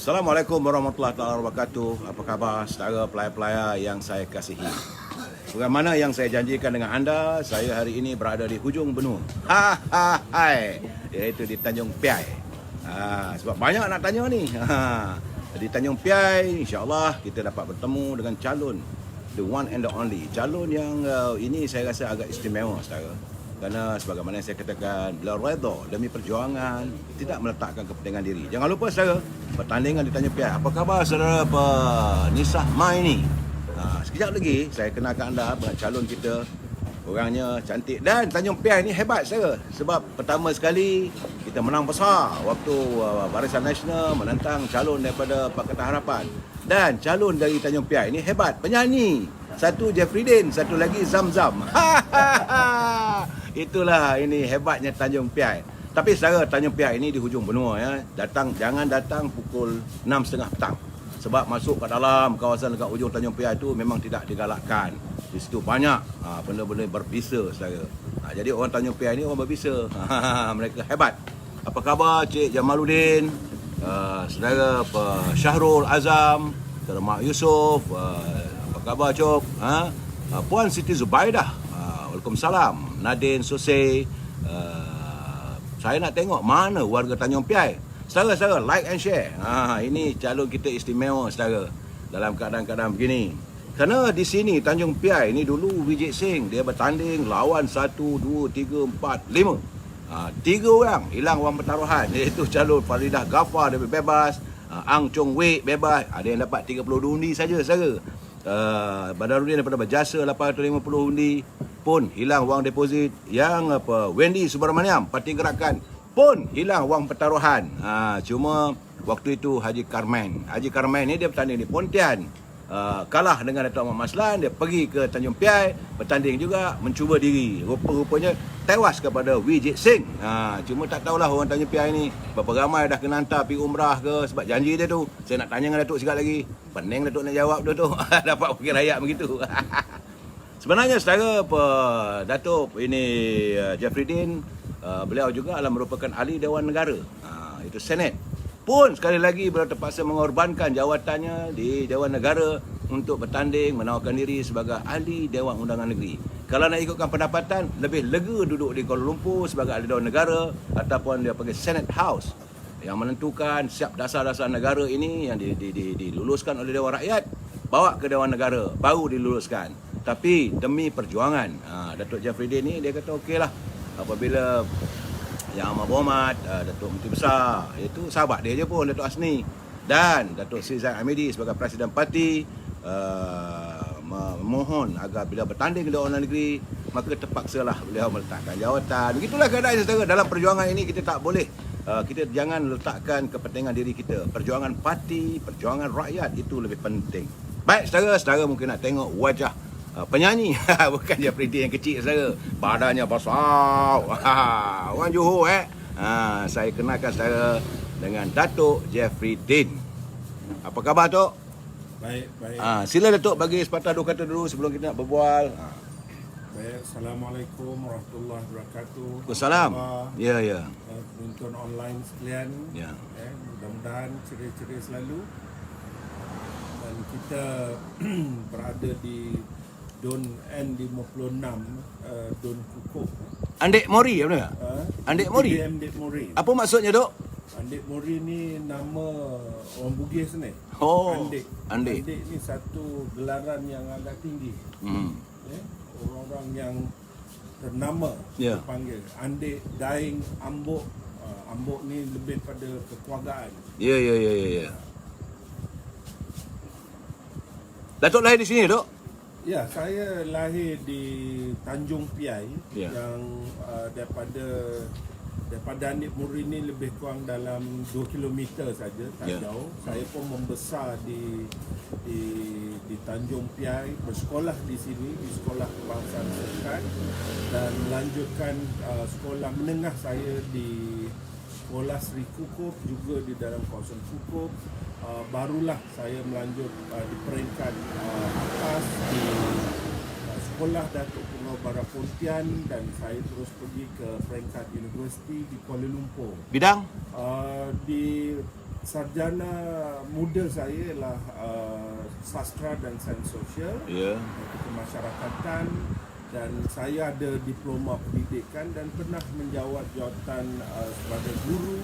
Assalamualaikum warahmatullahi wabarakatuh. Apa khabar saudara pelayar-pelayar yang saya kasihi? Bagaimana yang saya janjikan dengan anda, saya hari ini berada di hujung benua. Hai, iaitu di Tanjung Piai. Sebab banyak nak tanya ni. Di Tanjung Piai, insya-Allah kita dapat bertemu dengan calon, the one and the only. Calon yang ini saya rasa agak istimewa saudara. Kerana sebagaimana saya katakan, beliau redha demi perjuangan, tidak meletakkan kepentingan diri. Jangan lupa saudara, pertandingan di Tanjung Piai. Apa khabar saudara Nisah Mai ni? Sekejap lagi saya kenalkan anda dengan calon kita. Orangnya cantik dan Tanjung Piai ni hebat saudara. Sebab pertama sekali kita menang besar waktu Barisan Nasional menentang calon daripada Pakatan Harapan. Dan calon dari Tanjung Piai ni hebat, penyanyi. Satu Jeffrey Din, satu lagi Zam-Zam. Itulah ini hebatnya Tanjung Piai. Tapi saudara, Tanjung Piai ini di hujung benua ya. Jangan datang pukul 6.30 petang. Sebab masuk ke dalam kawasan dekat hujung Tanjung Piai itu memang tidak digalakkan. Di situ banyak benda-benda berbisa saudara. Jadi orang Tanjung Piai ini orang berbisa. Mereka hebat. Apa khabar Cik Jamaluddin? Saudara Syahrul Azam, saudara Mak Yusof, apa khabar Cok? Puan Siti Zubaidah, Waalaikumsalam. Nadine Sosei. Saya nak tengok mana warga Tanjung Piai. Saudara-saudara, like and share. Ini calon kita istimewa saudara dalam keadaan-keadaan begini. Kerana di sini Tanjung Piai ni dulu Vijay Singh dia bertanding lawan 1, 2, 3, 4, 5. 3 orang hilang wang pertaruhan, iaitu calon Faridah Ghaffar dia bebas, Ang Chong Wei bebas, ada yang dapat 32 undi saja saudara. Badaruddin daripada berjasa 850 undi pun hilang wang deposit. Yang Wendy Subramaniam Parti Gerakan pun hilang wang pertaruhan. Cuma waktu itu Haji Karmen ni dia bertanding di Pontian, kalah dengan Datuk Ahmad Maslan. Dia pergi ke Tanjung Piai bertanding juga, mencuba diri, rupa-rupanya tewas kepada Vijay Singh. Cuma tak tahulah orang Tanjung Piai ni berapa ramai dah kena hantar pergi umrah ke, sebab janji dia tu. Saya nak tanya dengan Datuk sekali lagi, pening Datuk nak jawab tu dapat wakil rakyat begitu. Sebenarnya saudara Datuk ini Jeffrey Din, beliau juga adalah merupakan ahli Dewan Negara, itu Senate. Pun sekali lagi beliau terpaksa mengorbankan jawatannya di Dewan Negara untuk bertanding menawarkan diri sebagai ahli Dewan Undangan Negeri. Kalau nak ikutkan pendapatan, lebih lega duduk di Kuala Lumpur sebagai ahli Dewan Negara ataupun dia panggil Senate House yang menentukan siap dasar-dasar negara ini yang diluluskan oleh Dewan Rakyat, bawa ke Dewan Negara baru diluluskan. Tapi demi perjuangan, Datuk Jeffrey Din ni dia kata okeylah, apabila Yang Amat Berhormat Datuk Menteri Besar, iaitu sahabat dia je pun, Datuk Asni, dan Datuk Sri Zaid Hamidi sebagai Presiden Parti memohon agar bila bertanding di Dewan Negeri, maka terpaksalah beliau meletakkan jawatan. Begitulah keadaan saudara. Dalam perjuangan ini kita tak boleh, kita jangan letakkan kepentingan diri kita. Perjuangan parti, perjuangan rakyat itu lebih penting. Baik saudara mungkin nak tengok wajah penyanyi bukan Jeffrey Din yang kecil saudara, badannya besar. Orang Johor saya kenalkan saudara dengan Datuk Jeffrey Din. Apa khabar Tok? Baik. Sila Datuk bagi sepatah dua kata dulu sebelum kita nak berbual. Baik, Assalamualaikum warahmatullahi wabarakatuh. Waalaikumsalam. Ya. Penonton online sekalian. Ya. Mudah-mudahan ceria-ceria selalu. Dan kita berada di Don N56, Don Kukuh. Andek Mori apa tak? Andek Mori. Andek Mori. Apa maksudnya Dok? Andek Mori ni nama orang Bugis ni. Andek. Andek ni satu gelaran yang agak tinggi. Orang-orang yang ternama dipanggil Andek, Daing, Ambok. Ambok ni lebih pada kekeluargaan. Ya. Datuk lahir di sini Dok? Ya, saya lahir di Tanjung Piai yang daripada Andek Muri ni lebih kurang dalam 2 km saja, tak jauh. Saya pun membesar di Tanjung Piai, bersekolah di sini di Sekolah Kebangsaan Serkan, dan melanjutkan sekolah menengah saya di Sekolah Sri Kukuh, juga di dalam kawasan Kukuh. Barulah saya melanjut di peringkat atas di Sekolah Datuk Selangor Barat Pontian dan saya terus pergi ke peringkat universiti di Kuala Lumpur. Bidang? Di sarjana muda saya ialah sastra dan sains sosial, Ya. kemasyarakatan, dan saya ada diploma pendidikan dan pernah menjawat jawatan sebagai guru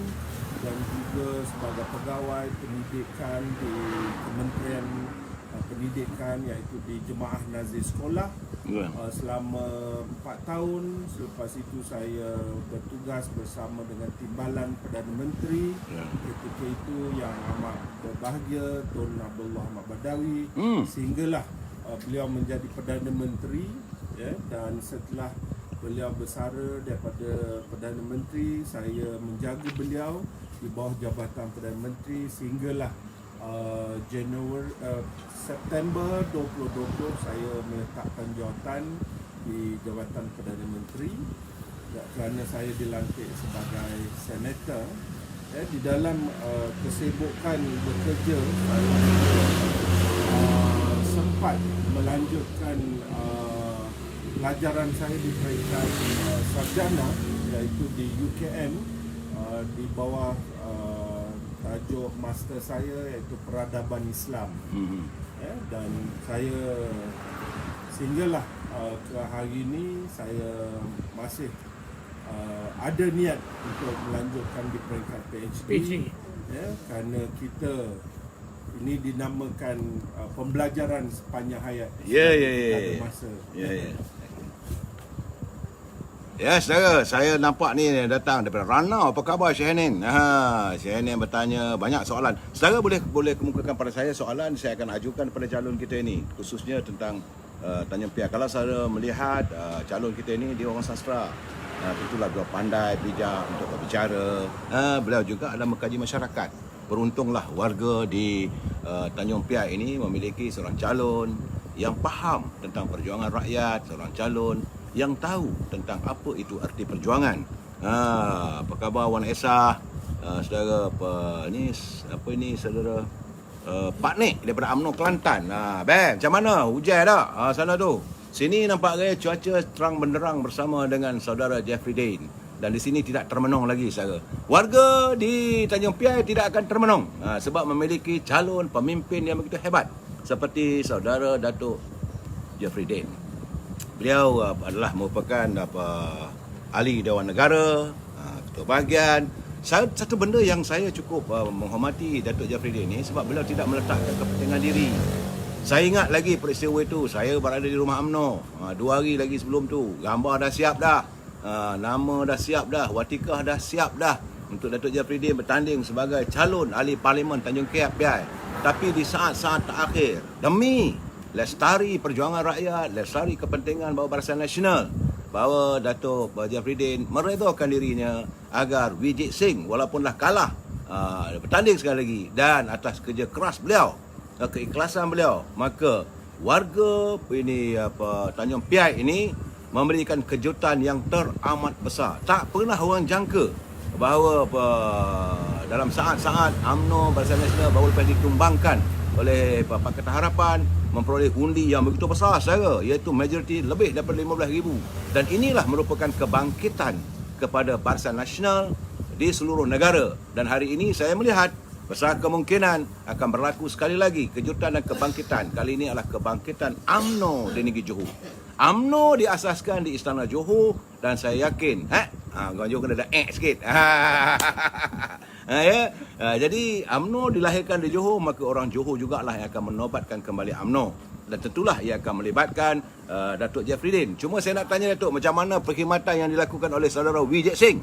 dan juga sebagai pegawai pendidikan di Kementerian Pendidikan iaitu di Jemaah Nazir Sekolah Ya. selama 4 tahun. Selepas itu saya bertugas bersama dengan Timbalan Perdana Menteri Ya. ketika itu yang amat berbahagia Tun Abdullah Ahmad Badawi, sehinggalah beliau menjadi Perdana Menteri, ya, dan setelah beliau bersara daripada Perdana Menteri, saya menjaga beliau di bawah Jabatan Perdana Menteri sehinggalah September 2020 saya meletakkan jawatan di Jabatan Perdana Menteri kerana saya dilantik sebagai senator. Di dalam kesibukan bekerja, saya sempat melanjutkan pelajaran saya di peringkat sarjana iaitu di UKM di bawah tajuk master saya iaitu Peradaban Islam. Dan saya sehinggalah ke hari ini saya masih ada niat untuk melanjutkan di peringkat PhD. Kerana kita ini dinamakan pembelajaran sepanjang hayat. Ya. Ada masa. Ya. Ya, saudara, saya nampak ni datang daripada Ranau. Apa khabar Syekh Henin? Syekh Henin bertanya banyak soalan. Saudara boleh kemukakan pada saya soalan, saya akan ajukan pada calon kita ini, khususnya tentang Tanjung Piai. Kalau saudara melihat calon kita ini, dia orang sastra. Tentulah beliau pandai, bijak untuk berbicara. Beliau juga adalah mengkaji masyarakat. Beruntunglah warga di Tanjung Piai ini memiliki seorang calon yang faham tentang perjuangan rakyat, seorang calon yang tahu tentang apa itu arti perjuangan. Apa khabar Wan Esah? Saudara apa ini saudara Pak Nik daripada UMNO Kelantan. Ben, macam mana? Hujan tak? Sana tu. Sini nampak gaya cuaca terang benderang bersama dengan saudara Jeffrey Dane. Dan di sini tidak termenung lagi saudara. Warga di Tanjung Piai tidak akan termenung sebab memiliki calon pemimpin yang begitu hebat seperti saudara Datuk Jeffrey Dane. Beliau adalah merupakan ahli Dewan Negara, ketua bahagian. Satu benda yang saya cukup menghormati Datuk Jeffrey Dane ni sebab beliau tidak meletakkan kepentingan diri. Saya ingat lagi peristiwa itu, saya berada di rumah UMNO 2 hari lagi sebelum tu. Gambar dah siap dah, nama dah siap dah, watikah dah siap dah untuk Datuk Jeffrey Dane bertanding sebagai calon ahli Parlimen Tanjung Piai. Tapi di saat-saat terakhir, demi lestari perjuangan rakyat, lestari kepentingan bahawa Barisan Nasional, bahawa Datuk Jeffrey Dane meredhakan dirinya agar Vijay Singh walaupunlah kalah bertanding sekali lagi, dan atas kerja keras beliau, keikhlasan beliau, maka warga Tanjung Piai ini memberikan kejutan yang teramat besar. Tak pernah orang jangka bahawa dalam saat-saat UMNO Barisan Nasional baru lepas ditumbangkan oleh Pakatan Harapan memperoleh undi yang begitu besar saudara, iaitu majoriti lebih daripada 15,000. Dan inilah merupakan kebangkitan kepada Barisan Nasional di seluruh negara. Dan hari ini saya melihat besar kemungkinan akan berlaku sekali lagi kejutan dan kebangkitan. Kali ini adalah kebangkitan UMNO di negeri Johor. UMNO diasaskan di Istana Johor dan saya yakin orang Johor kena ada sikit. Jadi UMNO dilahirkan di Johor, maka orang Johor jugalah yang akan menobatkan kembali UMNO. Dan tentulah ia akan melibatkan Datuk Jeffrey Dane. Cuma saya nak tanya Datuk, macam mana perkhidmatan yang dilakukan oleh saudara Vijay Singh?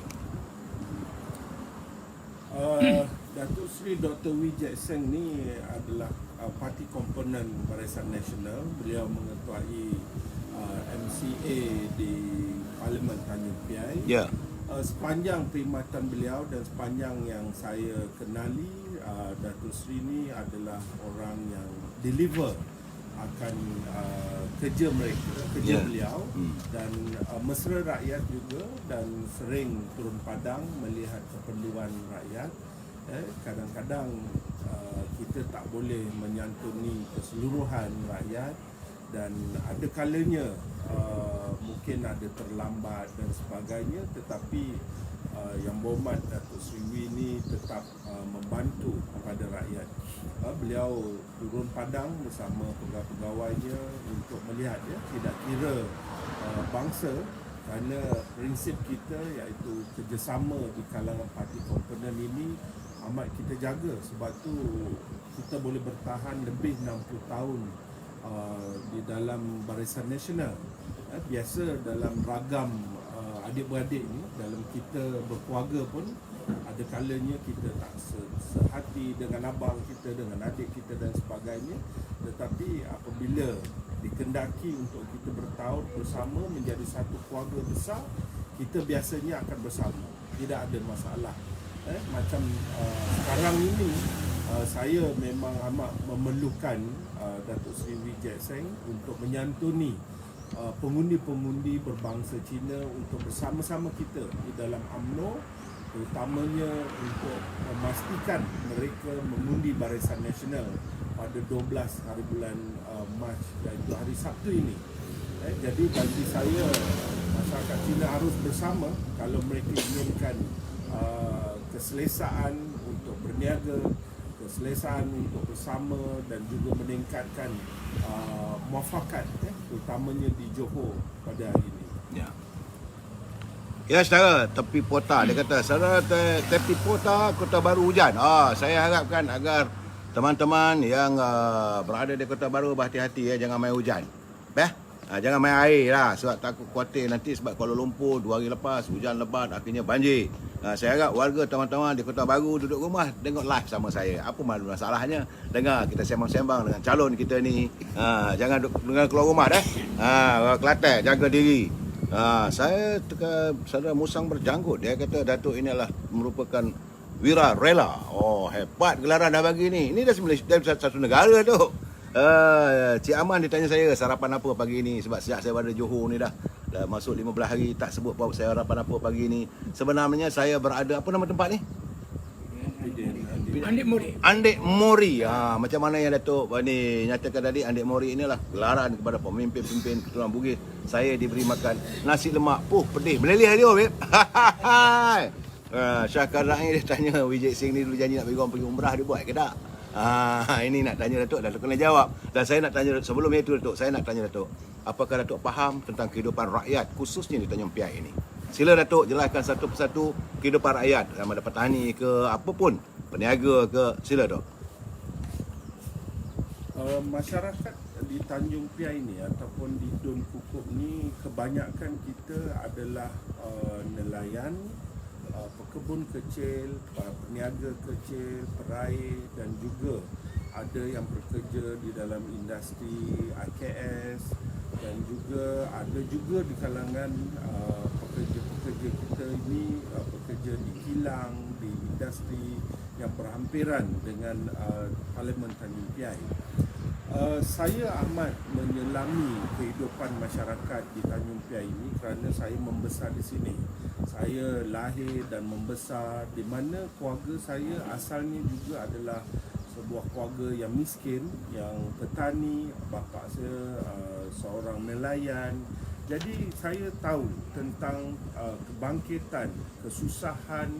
Datuk Seri Dr. Vijay Singh ni adalah parti komponen Barisan Nasional. Beliau mengetuai MCA di Parlimen Tanjung Piai. Ya. Sepanjang perkhidmatan beliau dan sepanjang yang saya kenali, Datuk Seri ni adalah orang yang deliver akan kerja beliau dan mesra rakyat juga, dan sering turun padang melihat keperluan rakyat. Kadang-kadang kita tak boleh menyantuni keseluruhan rakyat, dan ada kalanya mungkin ada terlambat dan sebagainya, tetapi Yang Berhormat Datuk Seri Wee ni tetap membantu kepada rakyat. Beliau turun padang bersama pegawai-pegawainya untuk melihat, ya, tidak kira bangsa, kerana prinsip kita iaitu kerjasama di kalangan parti komponen ini amat kita jaga. Sebab tu kita boleh bertahan lebih 60 tahun di dalam Barisan Nasional. Biasa dalam ragam adik-beradik ni, dalam kita berkeluarga pun ada kalanya kita tak sehati dengan abang kita, dengan adik kita dan sebagainya. Tetapi apabila dikendaki untuk kita bertaut bersama menjadi satu keluarga besar, kita biasanya akan bersama, tidak ada masalah. Macam sekarang ini saya memang amat memerlukan Datuk Seri Wee Keat Seng untuk menyantuni pengundi-pengundi berbangsa Cina untuk bersama-sama kita di dalam UMNO, terutamanya untuk memastikan mereka mengundi Barisan Nasional pada 12 hari bulan Mac, iaitu hari Sabtu ini. Jadi bagi saya, masyarakat Cina harus bersama kalau mereka inginkan keselesaan untuk berniaga, keselesaan untuk bersama dan juga meningkatkan muafakat, terutamanya di Johor pada hari ini. Ya. Ya, saudara, tepi Pota. Dia kata, saudara, tepi Pota, Kota Baru hujan. Saya harapkan agar teman-teman yang berada di Kota Baru berhati-hati, ya, jangan main hujan. Jangan main air lah, sebab takut khawatir nanti sebab Kuala Lumpur 2 hari lepas hujan lebat, akhirnya banjir. Saya harap warga teman-teman di Kota Baru duduk rumah tengok live sama saya. Apa masalahnya? Dengar kita sembang-sembang dengan calon kita ni. Jangan keluar rumah dah. Orang Kelantan jaga diri. Saya saudara Musang Berjanggut, dia kata Datuk ini adalah merupakan wira rela. Hebat gelaran dah bagi ni. Ini dah satu negara tu. Cik Aman dia tanya saya sarapan apa pagi ni, sebab sejak saya berada Johor ni dah masuk 15 hari tak sebut apa saya sarapan apa pagi ni. Sebenarnya saya berada, apa nama tempat ni? Andik Mori. Macam mana yang Datuk ni nyatakan tadi, Andik Mori inilah gelaran kepada pemimpin-pemimpin keturunan Bugis. Saya diberi makan nasi lemak pedih meleleh dia, babe. Syah Karai dia tanya Wee Keat Seng ni dulu janji nak bagi orang pergi umrah, dia buat ke tak? Ini nak tanya Datuk, Datuk kena jawab. Dan saya nak tanya sebelum itu Datuk, saya nak tanya Datuk, apakah Datuk faham tentang kehidupan rakyat khususnya di Tanjung Piai ini? Sila Datuk jelaskan satu persatu kehidupan rakyat, sama ada petani ke apapun, peniaga ke, sila Datuk. Masyarakat di Tanjung Piai ni ataupun di Dun Kukup ni, kebanyakan kita adalah nelayan, pekebun kecil, peniaga kecil, peraih, dan juga ada yang bekerja di dalam industri IKS, dan juga ada juga di kalangan pekerja-pekerja kita ini bekerja di kilang, di industri yang berhampiran dengan Parlimen Tanjung Piai. Saya amat menyelami kehidupan masyarakat di Tanjung Piai ini kerana saya membesar di sini. Saya lahir dan membesar di mana keluarga saya asalnya juga adalah sebuah keluarga yang miskin, yang petani. Bapa saya seorang nelayan. Jadi saya tahu tentang kebangkitan, kesusahan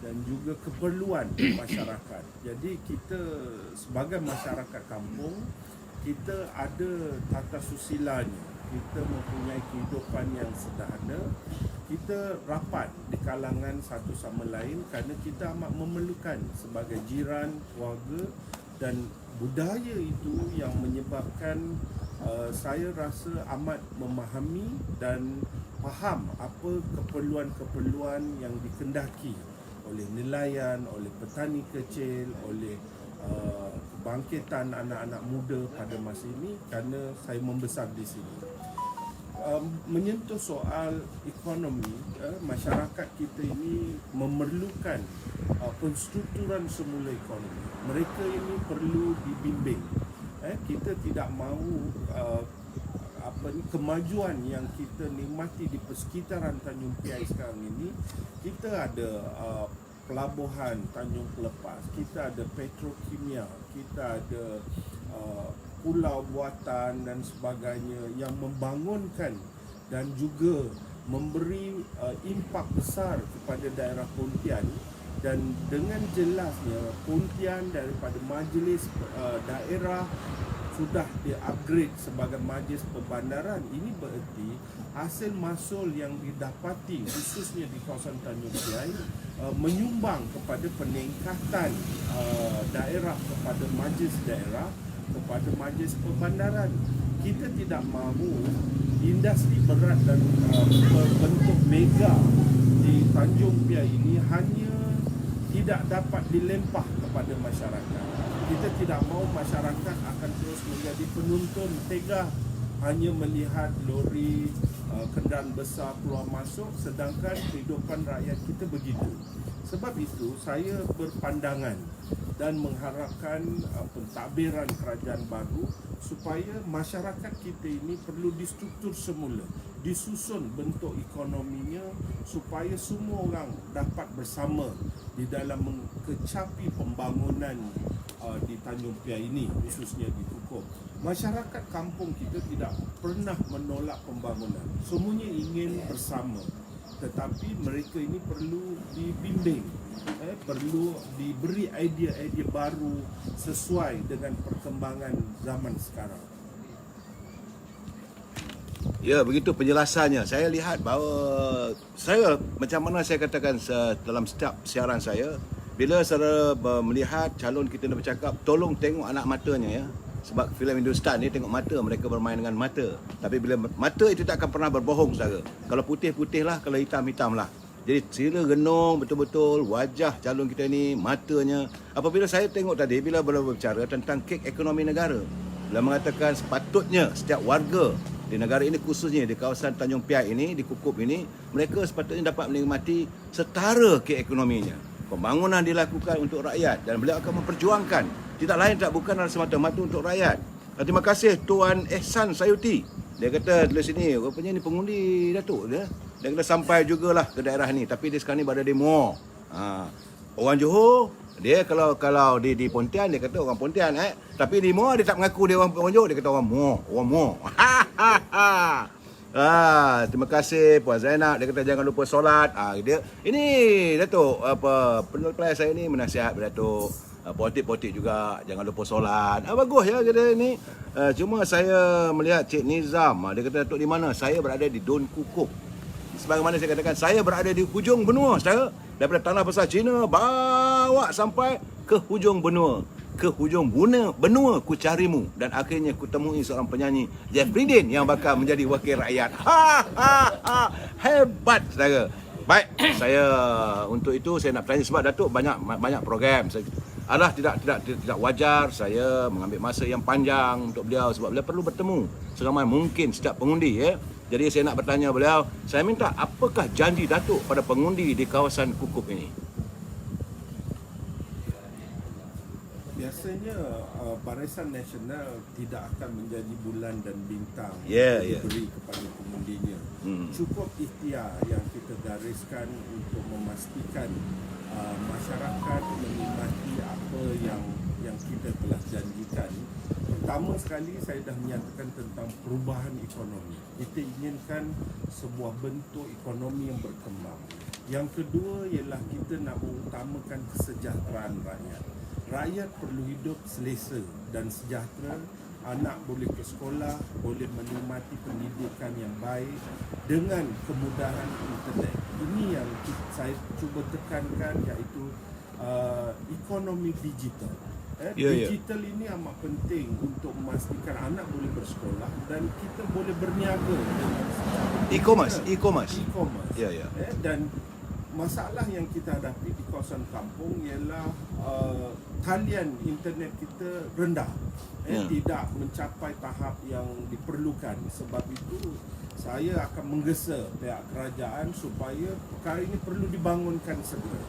dan juga keperluan masyarakat. Jadi kita sebagai masyarakat kampung, kita ada tata susilanya, kita mempunyai kehidupan yang sederhana, kita rapat di kalangan satu sama lain kerana kita amat memerlukan sebagai jiran, keluarga, dan budaya itu yang menyebabkan saya rasa amat memahami dan faham apa keperluan-keperluan yang dikendaki oleh nelayan, oleh petani kecil, oleh kebangkitan anak-anak muda pada masa ini kerana saya membesar di sini. Menyentuh soal ekonomi, masyarakat kita ini memerlukan penstrukturan semula ekonomi. Mereka ini perlu dibimbing. Kita tidak mahu kemajuan yang kita nikmati di persekitaran Tanjung Piai sekarang ini. Kita ada pelabuhan Tanjung Pelepas, kita ada petrokimia, kita ada pulau buatan dan sebagainya yang membangunkan dan juga memberi impak besar kepada daerah Pontian. Dan dengan jelasnya Pontian daripada majlis daerah sudah di-upgrade sebagai majlis perbandaran. Ini bererti hasil mahsul yang didapati khususnya di kawasan Tanjung Piai menyumbang kepada peningkatan daerah kepada majlis daerah, kepada majlis perbandaran. Kita tidak mahu industri berat dan berbentuk mega di Tanjung Piai ini hanya tidak dapat dilempah kepada masyarakat. Kita tidak mahu masyarakat akan terus menjadi penonton tegah hanya melihat lori kenderaan besar keluar masuk sedangkan kehidupan rakyat kita begitu. Sebab itu saya berpandangan dan mengharapkan pentadbiran kerajaan baru supaya masyarakat kita ini perlu distruktur semula, disusun bentuk ekonominya supaya semua orang dapat bersama di dalam mengecapi pembangunan di Tanjung Piai ini, khususnya di Kukup. Masyarakat kampung kita tidak pernah menolak pembangunan, semuanya ingin bersama, tetapi mereka ini perlu dibimbing, perlu diberi idea-idea baru sesuai dengan perkembangan zaman sekarang. Ya, begitu penjelasannya. Saya lihat bahawa saya, macam mana saya katakan dalam setiap siaran saya, bila saya melihat calon kita nak bercakap, tolong tengok anak matanya ya. Sebab filem Hindustan ni tengok mata, mereka bermain dengan mata. Tapi bila mata itu tak akan pernah berbohong, saudara. Kalau putih-putih lah, kalau hitam-hitam lah. Jadi sila renung betul-betul wajah calon kita ni, matanya. Apabila saya tengok tadi, bila berbicara tentang kek ekonomi negara, bila mengatakan sepatutnya setiap warga di negara ini, khususnya di kawasan Tanjung Piai ini, di Kukup ini, mereka sepatutnya dapat menikmati setara kek ekonominya. Pembangunan dilakukan untuk rakyat dan beliau akan memperjuangkan, tidak lain tak bukan adalah semata-mata untuk rakyat. Terima kasih Tuan Ehsan Sayuti. Dia kata di sini, rupanya ni pengundi Datuk dia. Dia kata sampai jugalah ke daerah ni, tapi dia sekarang ni berada di Muar. Orang Johor, dia kalau di Pontian dia kata orang Pontian tapi di Muar dia tak mengaku dia orang Johor, dia kata orang Muar, orang Muar. Terima kasih Puan Zainab, dia kata jangan lupa solat. Dia ini Datuk penulis saya ni menasihat Datuk, politik-politik juga jangan lupa solat. Bagus ya kata ni. Cuma saya melihat Cik Nizam, dia kata Datuk di mana? Saya berada di Don Kukup. Sebagaimana saya katakan, saya berada di hujung benua, saudara. Daripada tanah besar Cina bawa sampai ke hujung benua. Ke hujung benua ku carimu, dan akhirnya ku temui seorang penyanyi Jeffrey Dean yang bakal menjadi wakil rakyat. Hebat, saudara. Baik, saya untuk itu saya nak bertanya sebab Datuk banyak program. Adalah tidak wajar saya mengambil masa yang panjang untuk beliau sebab beliau perlu bertemu seramai mungkin setiap pengundi ya. Jadi saya nak bertanya beliau, saya minta apakah janji Datuk pada pengundi di kawasan Kukup ini? Biasanya Barisan Nasional tidak akan menjadi bulan dan bintang diberi kepada pengundinya. Cukup ikhtiar yang kita gariskan untuk memastikan masyarakat menikmati apa yang kita telah janjikan. Pertama sekali saya dah menyatakan tentang perubahan ekonomi. Kita inginkan sebuah bentuk ekonomi yang berkembang. Yang kedua ialah kita nak mengutamakan kesejahteraan rakyat. Rakyat perlu hidup selesa dan sejahtera. Anak boleh ke sekolah, boleh menikmati pendidikan yang baik dengan kemudahan internet. Ini yang saya cuba tekankan, iaitu ekonomi digital. Digital ini amat penting untuk memastikan anak boleh bersekolah dan kita boleh berniaga dengan E-commerce. Dan masalah yang kita hadapi di kawasan kampung ialah talian internet kita rendah, tidak mencapai tahap yang diperlukan. Sebab itu saya akan menggesa pihak kerajaan supaya perkara ini perlu dibangunkan segera.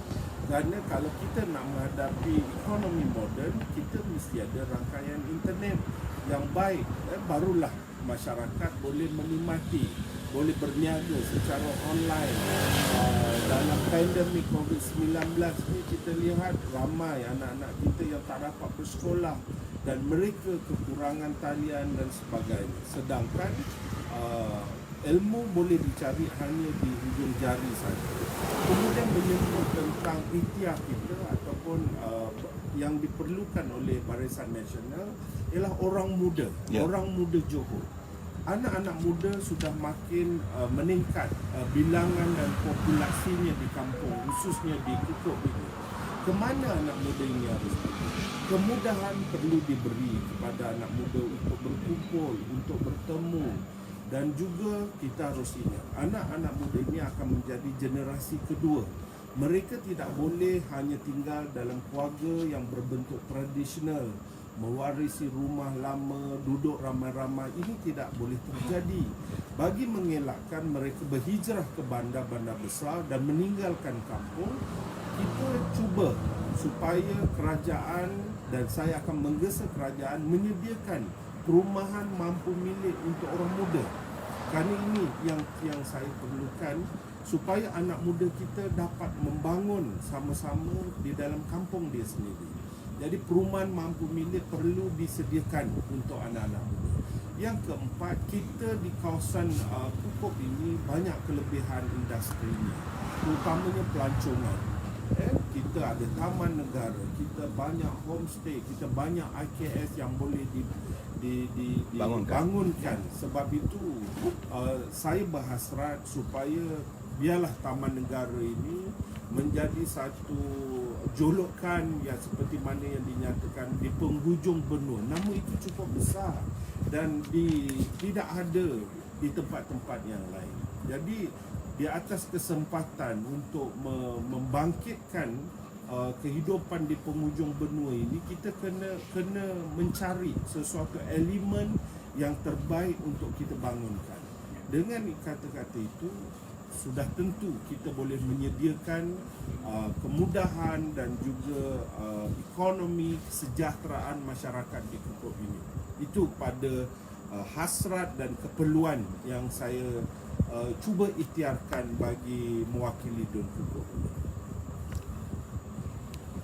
Kerana kalau kita nak menghadapi ekonomi moden, kita mesti ada rangkaian internet yang baik. Barulah masyarakat boleh menikmati, boleh berniaga secara online. Dalam pandemik COVID-19 ni kita lihat ramai anak-anak kita yang tak dapat bersekolah dan mereka kekurangan talian dan sebagainya. Sedangkan ilmu boleh dicari hanya di hujung jari saja. Kemudian menyentuh tentang ikhtiar kita ataupun yang diperlukan oleh Barisan Nasional ialah orang muda, orang muda Johor. Anak-anak muda sudah makin meningkat bilangan dan populasinya di kampung, khususnya di Kukup ini. Kemana anak muda ini harus pergi? Kemudahan perlu diberi kepada anak muda untuk berkumpul, untuk bertemu. Dan juga kita harus ingat, anak-anak muda ini akan menjadi generasi kedua. Mereka tidak boleh hanya tinggal dalam keluarga yang berbentuk tradisional, mewarisi rumah lama, duduk ramai-ramai. Ini tidak boleh terjadi. Bagi mengelakkan mereka berhijrah ke bandar-bandar besar dan meninggalkan kampung, kita cuba supaya kerajaan, dan saya akan menggesa kerajaan menyediakan perumahan mampu milik untuk orang muda. Kerana ini yang saya perlukan supaya anak muda kita dapat membangun sama-sama di dalam kampung dia sendiri. Jadi perumahan mampu milik perlu disediakan untuk anak-anak muda. Yang keempat, kita di kawasan Kukup ini banyak kelebihan industrinya, terutamanya pelancongan. Kita ada taman negara, kita banyak homestay, kita banyak IKS yang boleh dibangunkan. Sebab itu saya berhasrat supaya biarlah taman negara ini menjadi satu jolokan yang seperti mana yang dinyatakan di penghujung benua. Nama itu cukup besar dan tidak ada di tempat-tempat yang lain. Jadi di atas kesempatan untuk membangkitkan kehidupan di penghujung benua ini, kita kena mencari sesuatu elemen yang terbaik untuk kita bangunkan. Dengan kata-kata itu, sudah tentu kita boleh menyediakan kemudahan dan juga ekonomi kesejahteraan masyarakat di Kukup ini. Itu pada hasrat dan keperluan yang saya cuba ikhtiarkan bagi mewakili Dun Kukup.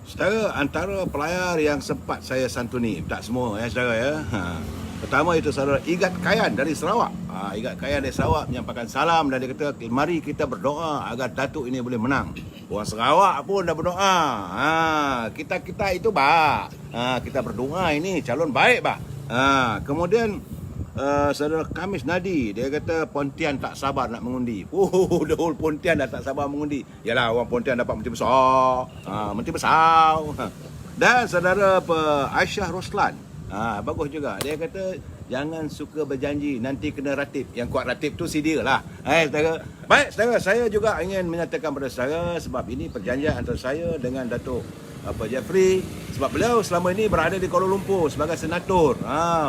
Saudara, antara pelayar yang sempat saya santuni, tak semua ya saudara ya. Pertama itu saudara Igat Kayan dari Sarawak. Igat Kayan dari Sarawak menyampaikan salam dan dia kata, mari kita berdoa agar Datuk ini boleh menang. Orang Sarawak pun dah berdoa. Kita itu kita berdoa ini calon baik kemudian saudara Kamis Nadi, dia kata Pontian tak sabar nak mengundi. The whole Pontian dah tak sabar mengundi. Yalah, orang Pontian dapat menteri besar. Menteri besar. Dan saudara Aisyah Roslan, bagus juga. Dia kata jangan suka berjanji, nanti kena ratib. Yang kuat ratib tu si dia lah. Saudara. Baik, saudara, saya juga ingin menyatakan pada saudara, sebab ini perjanjian antara saya dengan Datuk Jeffrey, sebab beliau selama ini berada di Kuala Lumpur sebagai senator.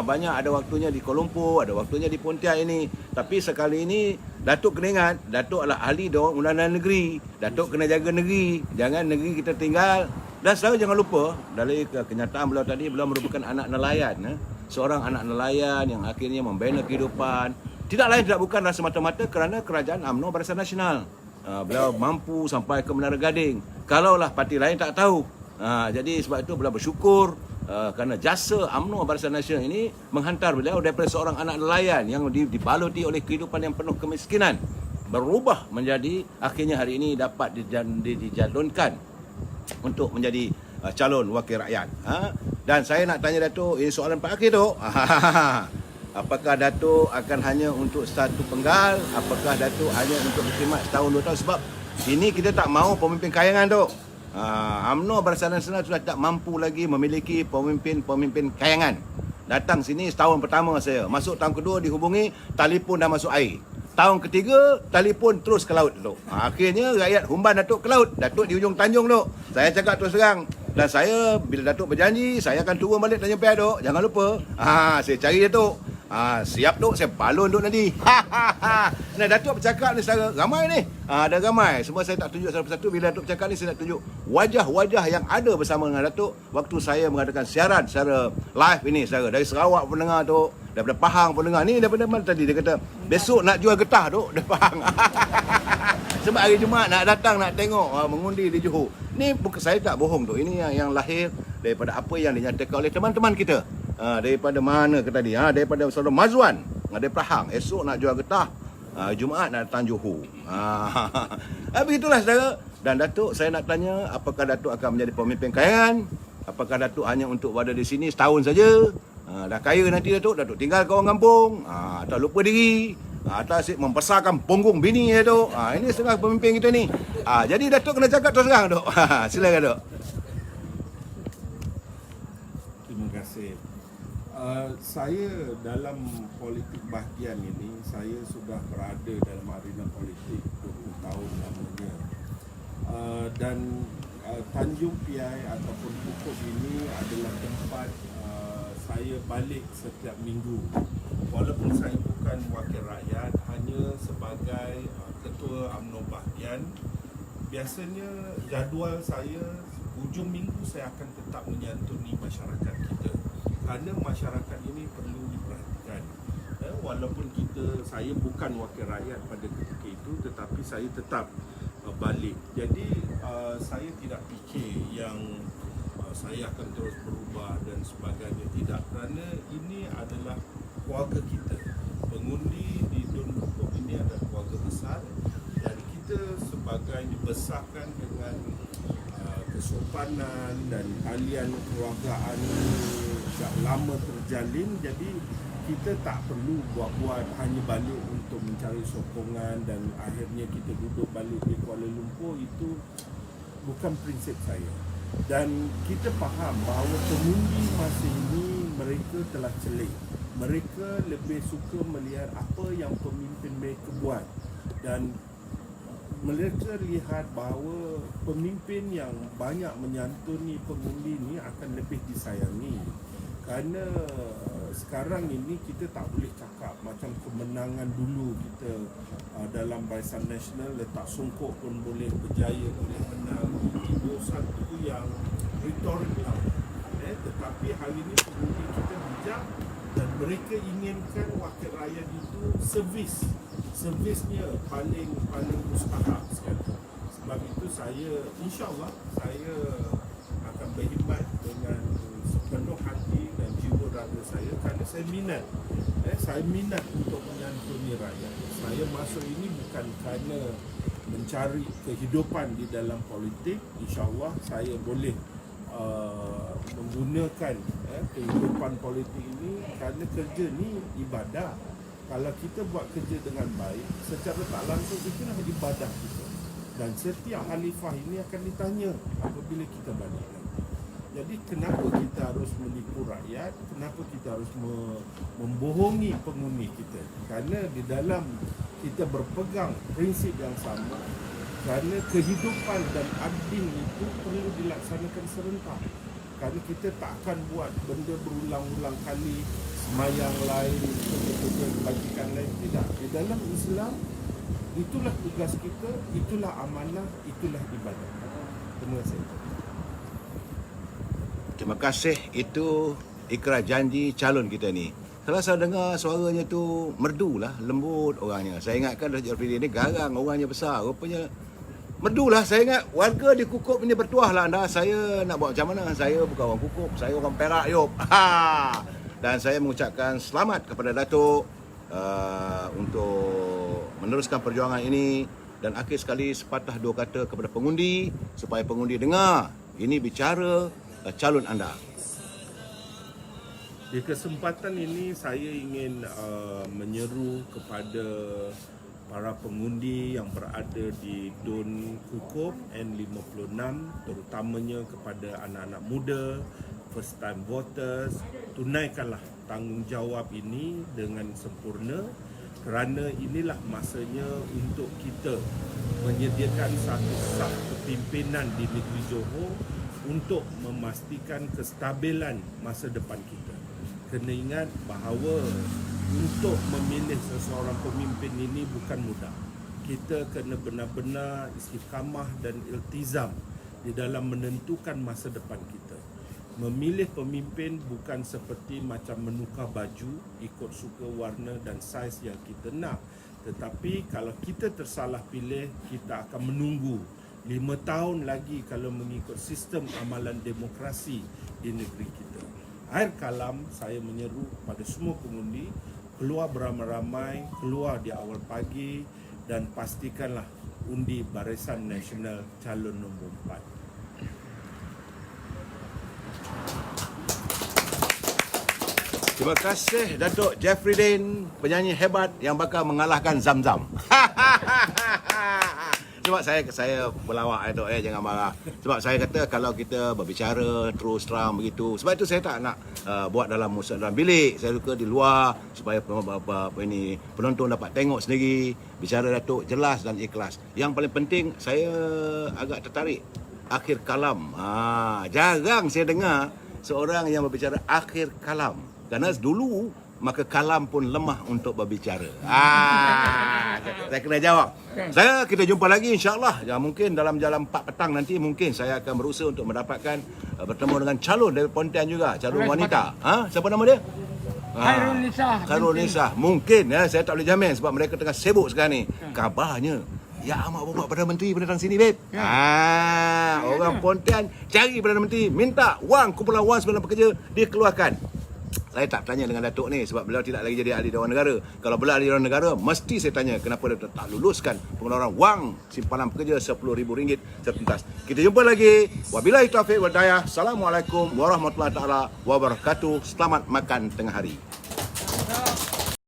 Banyak ada waktunya di Kuala Lumpur, ada waktunya di Pontian ini. Tapi sekali ini Datuk kena ingat, Datuk adalah ahli undang-undang negeri. Datuk kena jaga negeri, jangan negeri kita tinggal. Dan saya jangan lupa, dari kenyataan beliau tadi, beliau merupakan anak nelayan. Seorang anak nelayan yang akhirnya membina kehidupan. Tidak lain tidak bukanlah semata-mata kerana kerajaan UMNO Barisan Nasional. Beliau mampu sampai ke Menara Gading. Kalaulah parti lain tak tahu. Jadi sebab itu beliau bersyukur kerana jasa UMNO Barisan Nasional ini menghantar beliau daripada seorang anak nelayan yang dibaluti oleh kehidupan yang penuh kemiskinan, berubah menjadi akhirnya hari ini dapat dijalonkan untuk menjadi calon wakil rakyat. Dan saya nak tanya Datuk, ini soalan Pak Akhir tu. Apakah Datuk akan hanya untuk satu penggal? Apakah Datuk hanya untuk berkhidmat setahun 2 tahun? Sebab ini kita tak mahu pemimpin kayangan tu. UMNO Barisan Nasional sudah tak mampu lagi memiliki pemimpin kayangan. Datang sini setahun pertama saya, masuk tahun kedua dihubungi, telefon dah masuk air. Tahun ketiga, telefon terus ke laut tu. Akhirnya rakyat humban Datuk ke laut. Datuk di hujung Tanjung tu. Saya cakap terus terang. Dan saya, bila Datuk berjanji, saya akan turun balik Tanjung Piai tu. Jangan lupa. Saya cari Datuk. Siap tu, saya balon tu nanti. Nah, Datuk bercakap ni secara ramai ni. Ada ramai. Semua saya tak tunjuk satu persatu. Bila Datuk bercakap ni, saya nak tunjuk wajah-wajah yang ada bersama dengan Datuk waktu saya mengadakan siaran secara live ini. Secara dari Sarawak pun dengar tu, daripada Pahang pun dengar. Ni daripada mana tadi? Dia kata, besok nak jual getah tu, dari Pahang. Sebab hari Jumaat nak datang, nak tengok mengundi di Johor. Ni bukan, saya tak bohong tu. Ini yang lahir daripada apa yang dinyatakan oleh teman-teman kita. Daripada mana ke tadi? Daripada saudara Mazwan, dari Pahang. Esok nak jual getah. Jumaat nak datang Johor. Begitulah saudara. Dan Datuk, saya nak tanya, apakah Datuk akan menjadi pemimpin kayangan? Apakah Datuk hanya untuk berada di sini setahun saja? Dah kaya nanti Datuk tinggal ke orang kampung, atau lupa diri, atau asyik membesarkan punggung bini Datuk. Ini setengah pemimpin kita ni. Jadi Datuk kena cakap terus terang Datuk. Silakan Datuk. Terima kasih. Saya dalam politik bahagian ini, saya sudah berada dalam arena politik 20 tahun lamanya. Dan Tanjung Piai ataupun Pokok ini adalah tempat saya balik setiap minggu. Walaupun saya bukan wakil rakyat, hanya sebagai ketua UMNO bahagian, biasanya jadual saya hujung minggu saya akan tetap menyantuni masyarakat kita. Kerana masyarakat ini perlu diperhatikan. Walaupun saya bukan wakil rakyat pada ketika itu, tetapi saya tetap balik. Jadi saya tidak fikir yang saya akan terus berubah dan sebagainya. Tidak, kerana ini adalah keluarga kita. Pengundi di Dun Hukum ini adalah keluarga besar, dan kita sebagai dibesarkan dengan kesopanan dan talian kekeluargaan dah lama terjalin. Jadi kita tak perlu buat-buat hanya balik untuk mencari sokongan dan akhirnya kita duduk balik di Kuala Lumpur. Itu bukan prinsip saya. Dan kita faham bahawa pengundi masa ini mereka telah celik. Mereka lebih suka melihat apa yang pemimpin mereka buat, dan mereka lihat bahawa pemimpin yang banyak menyantuni pengundi ini akan lebih disayangi. Kerana sekarang ini kita tak boleh cakap macam kemenangan dulu kita dalam Barisan Nasional, letak songkok pun boleh berjaya, boleh menang. Itu satu yang retorik lah. Tetapi hari ini pengundi kita bijak, dan mereka inginkan wakil rakyat itu servisnya paling mustahak sekali. Sebab itu saya, insyaAllah saya akan berkhidmat dengan sepenuh hati dan jiwa raga saya, kerana saya minat untuk menyantuni rakyat. Saya masuk ini bukan kerana mencari kehidupan di dalam politik. InsyaAllah saya boleh menggunakan kehidupan politik ini, kerana kerja ni ibadah. Kalau kita buat kerja dengan baik, secara tak langsung itulah ibadah kita. Dan setiap khalifah ini akan ditanya apabila kita balik. Jadi kenapa kita harus menipu rakyat? Kenapa kita harus membohongi pengundi kita? Kerana di dalam kita berpegang prinsip yang sama. Kerana kehidupan dan adil itu perlu dilaksanakan serentak. Kerana kita tak akan buat benda berulang-ulang kali, semayang lain, kebajikan lain. Tidak. Di dalam Islam, itulah tugas kita, itulah amanah, itulah ibadah. Terima kasih. Terima kasih. Itu ikrar janji calon kita ni. Kalau saya dengar suaranya tu merdu lah, lembut orangnya. Saya ingatkan Datuk Rafidi ni garang, orangnya besar. Rupanya merdu lah. Saya ingat warga di Kukup ni bertuah lah anda. Saya nak buat macam mana? Saya bukan orang Kukup, saya orang Perak yop. Dan saya mengucapkan selamat kepada Datuk untuk meneruskan perjuangan ini. Dan akhir sekali sepatah dua kata kepada pengundi, supaya pengundi dengar ini bicara calon anda. Di kesempatan ini saya ingin menyeru kepada para pengundi yang berada di Dun Kukup N56, terutamanya kepada anak-anak muda, first time voters, tunaikanlah tanggungjawab ini dengan sempurna, kerana inilah masanya untuk kita menyediakan satu sah kepimpinan di negeri Johor untuk memastikan kestabilan masa depan kita. Kena ingat bahawa untuk memilih seseorang pemimpin ini bukan mudah. Kita kena benar-benar istiqamah dan iltizam di dalam menentukan masa depan kita. Memilih pemimpin bukan seperti macam menukar baju ikut suka warna dan saiz yang kita nak. Tetapi kalau kita tersalah pilih, kita akan menunggu 5 tahun lagi kalau mengikut sistem amalan demokrasi di negeri kita. Akhir kalam, saya menyeru pada semua pengundi keluar beramai-ramai, keluar di awal pagi dan pastikanlah undi Barisan Nasional calon nombor 4. Terima kasih Datuk Jeffrey Din, penyanyi hebat yang bakal mengalahkan Zam-Zam. Sebab saya berlawak Datuk, jangan marah. Sebab saya kata kalau kita berbicara terus terang begitu, sebab itu saya tak nak buat dalam bilik. Saya suka di luar supaya penonton dapat tengok sendiri, bicara Datuk jelas dan ikhlas. Yang paling penting saya agak tertarik akhir kalam. Jarang saya dengar seorang yang berbicara akhir kalam. Kerana dulu maka kalam pun lemah untuk berbicara. Saya kena jawab. Kita jumpa lagi insya-Allah. Ya, mungkin dalam jalan 4 petang nanti mungkin saya akan berusaha untuk mendapatkan bertemu dengan calon dari Pontian juga, calon wanita. Siapa nama dia? Khairul Nisa. Mungkin saya tak boleh jamin sebab mereka tengah sibuk sekarang ni. Kabarnya ya amat bawa Perdana Menteri datang sini, babe. Orang Pontian cari Perdana Menteri, minta wang, kumpulan wang Sembilan Pekerja dikeluarkan. Saya tak tanya dengan Datuk ni sebab beliau tidak lagi jadi ahli Dewan Negara. Kalau beliau ahli Dewan Negara, mesti saya tanya kenapa dia tak luluskan pengeluaran wang simpanan pekerja RM10,000 setuntas. Kita jumpa lagi. Wabillahi taufiq wal hidayah. Assalamualaikum warahmatullahi taala wabarakatuh. Selamat makan tengah hari.